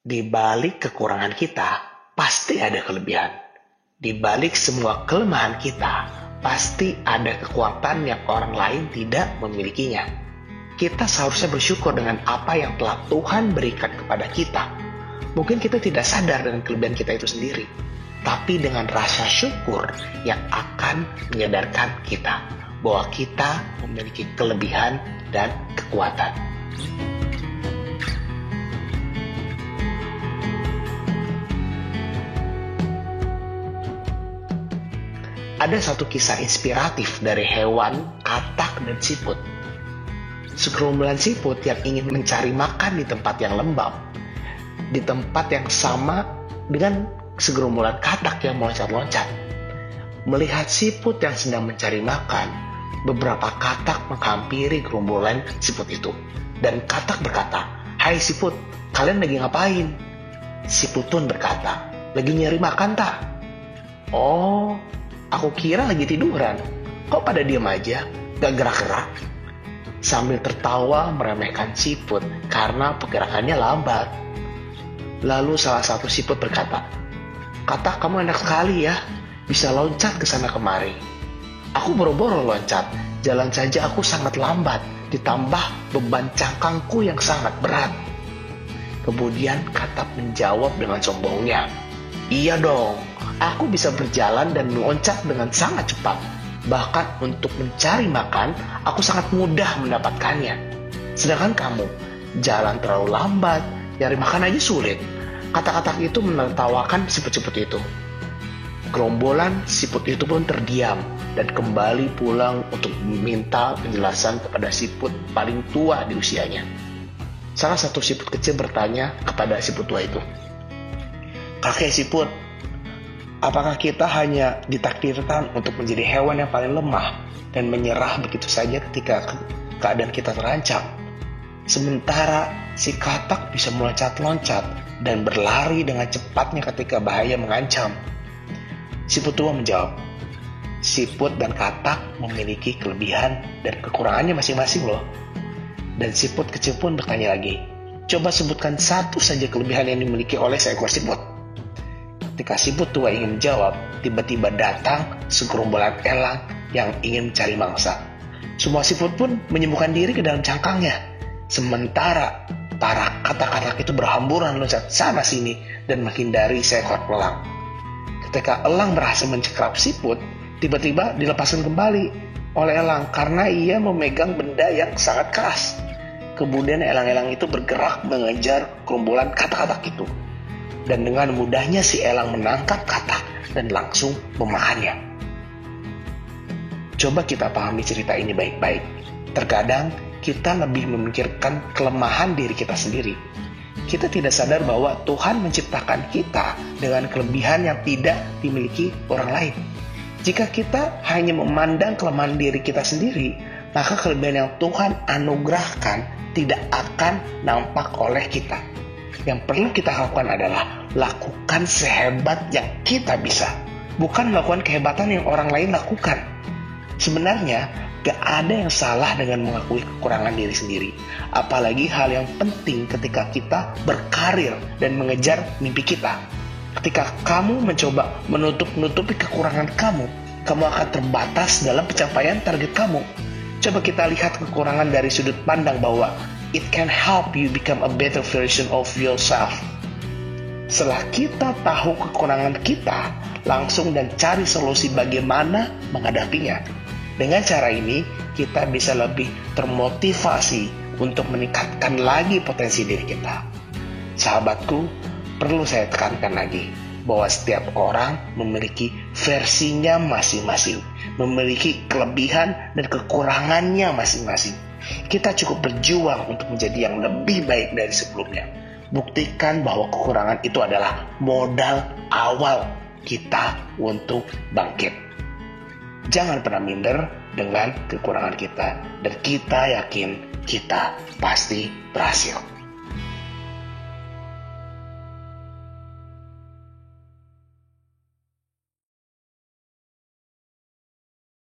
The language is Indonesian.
Di balik kekurangan kita, pasti ada kelebihan. Di balik semua kelemahan kita, pasti ada kekuatan yang orang lain tidak memilikinya. Kita seharusnya bersyukur dengan apa yang telah Tuhan berikan kepada kita. Mungkin kita tidak sadar dengan kelebihan kita itu sendiri, tapi dengan rasa syukur yang akan menyadarkan kita bahwa kita memiliki kelebihan dan kekuatan. Ada satu kisah inspiratif dari hewan, katak, dan siput. Segerombolan siput yang ingin mencari makan di tempat yang lembab, di tempat yang sama dengan segerombolan katak yang meloncat-loncat. Melihat siput yang sedang mencari makan, beberapa katak menghampiri gerombolan siput itu. Dan katak berkata, "Hai siput, kalian lagi ngapain?" Siput pun berkata, "Lagi nyari makan tak?" "Oh, aku kira lagi tiduran. Kok pada diam aja, gak gerak-gerak?" Sambil tertawa meremehkan siput karena pergerakannya lambat. Lalu salah satu siput berkata, "Katak, kamu enak sekali ya, bisa loncat ke sana kemari. Aku boro-boro loncat, jalan saja aku sangat lambat, ditambah beban cangkangku yang sangat berat." Kemudian katak menjawab dengan sombongnya, "Iya dong, aku bisa berjalan dan meloncat dengan sangat cepat. Bahkan untuk mencari makan, aku sangat mudah mendapatkannya. Sedangkan kamu, jalan terlalu lambat, nyari makan aja sulit." Kata-kata itu menertawakan siput-siput itu. Gerombolan siput itu pun terdiam dan kembali pulang untuk meminta penjelasan kepada siput paling tua di usianya. Salah satu siput kecil bertanya kepada siput tua itu, "Kakek siput, apakah kita hanya ditakdirkan untuk menjadi hewan yang paling lemah dan menyerah begitu saja ketika keadaan kita terancam? Sementara si katak bisa meloncat-loncat dan berlari dengan cepatnya ketika bahaya mengancam." Siput tua menjawab, "Siput dan katak memiliki kelebihan dan kekurangannya masing-masing loh." Dan siput kecil pun bertanya lagi, "Coba sebutkan satu saja kelebihan yang dimiliki oleh seekor siput." Ketika siput tua ingin menjawab, tiba-tiba datang segerombolan elang yang ingin mencari mangsa. Semua siput pun menyembuhkan diri ke dalam cangkangnya. Sementara para katak-katak itu berhamburan loncat sana-sini dan menghindari seekor elang. Ketika elang berhasil mencekap siput, tiba-tiba dilepaskan kembali oleh elang karena ia memegang benda yang sangat keras. Kemudian elang-elang itu bergerak mengejar gerombolan katak-katak itu. Dan dengan mudahnya si elang menangkap katak dan langsung memakannya. Coba kita pahami cerita ini baik-baik. Terkadang kita lebih memikirkan kelemahan diri kita sendiri. Kita tidak sadar bahwa Tuhan menciptakan kita dengan kelebihan yang tidak dimiliki orang lain. Jika kita hanya memandang kelemahan diri kita sendiri, maka kelebihan yang Tuhan anugerahkan tidak akan nampak oleh kita. Yang perlu kita lakukan adalah lakukan sehebat yang kita bisa, bukan melakukan kehebatan yang orang lain lakukan. Sebenarnya gak ada yang salah dengan mengakui kekurangan diri sendiri, apalagi hal yang penting ketika kita berkarir dan mengejar mimpi kita. Ketika kamu mencoba menutupi kekurangan kamu akan terbatas dalam pencapaian target kamu. Coba kita lihat kekurangan dari sudut pandang bahwa it can help you become a better version of yourself. Setelah kita tahu kekurangan kita, langsung dan cari solusi bagaimana menghadapinya. Dengan cara ini, kita bisa lebih termotivasi untuk meningkatkan lagi potensi diri kita. Sahabatku, perlu saya tekankan lagi bahwa setiap orang memiliki versinya masing-masing, memiliki kelebihan dan kekurangannya masing-masing. Kita cukup berjuang untuk menjadi yang lebih baik dari sebelumnya. Buktikan bahwa kekurangan itu adalah modal awal kita untuk bangkit. Jangan pernah minder dengan kekurangan kita, dan kita yakin kita pasti berhasil.